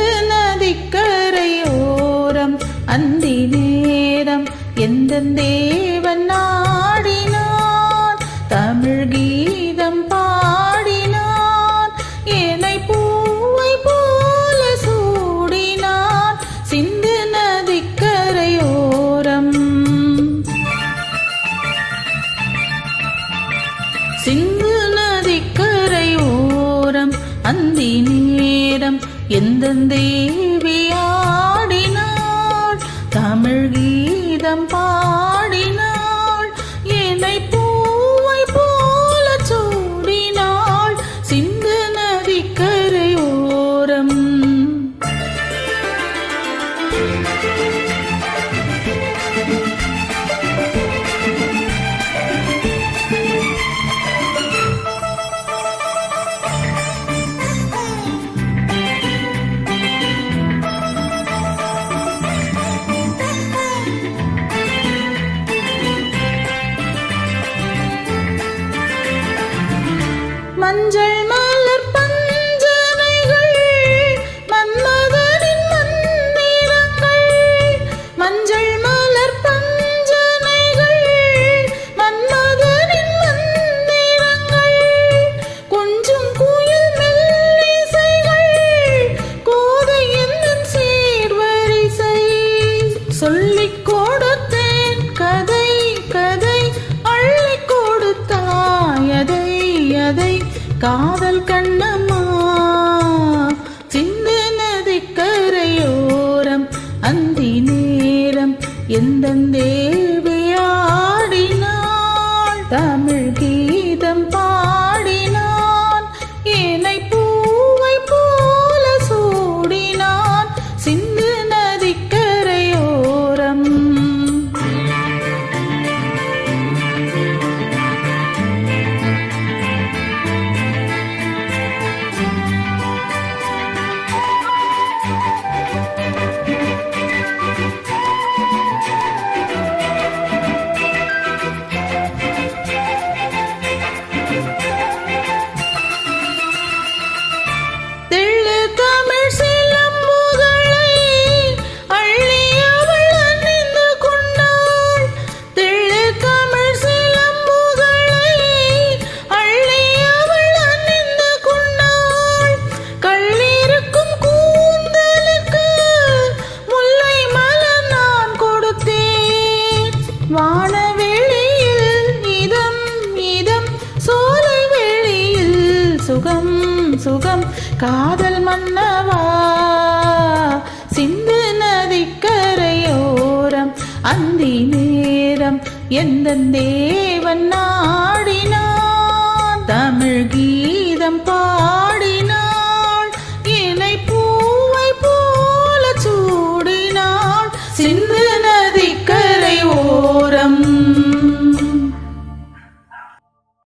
சிந்து நதிக்கரையோரம் அந்தி நேரம் எந்தன் தேவன் நாடினான் தமிழ் கீதம் பாடினான் என்னை பூவை போல சூடினான் சிந்து நதிக்கரையோரம் சிந்து நதிக்கரையோரம் அந்தி நேரம் எந்தன் தேவி ஆடினாள் தமிழ் கீதம் பாடினாள் என்னை பூவை போல சூடினாள் சிந்து நதிக்கரையோரம் மஞ்சள் மலர் பஞ்சனைகள் மன்மதனின் மந்திரங்கள் மஞ்சள் மலர் பஞ்சனைகள் மன்மதனின் மந்திரங்கள் கொஞ்சம் குயில் மெல்லிசைகள் கோதை என்னும் சீர்வரிசை சொல்லிக் கொடுத்தேன் கதை கதை அள்ளிக் கொடுத்தாயதை அதை காதல் கண்ணம்மா சிந்து நதிக்கரையோரம் அந்தி நேரம் எந்தன் தேவி ஆடினாள் தமிழ் கீதம் பாடினான் என்னை பூவை போல சூடினான் சிந்து நதிக்கரையோரம் சுகம் சுகம் காதல் மன்னவா சிந்து நதிக்கரையோரம் அந்தி நேரம் எந்தன் தேவன் நாடினான் தமிழ் கீதம்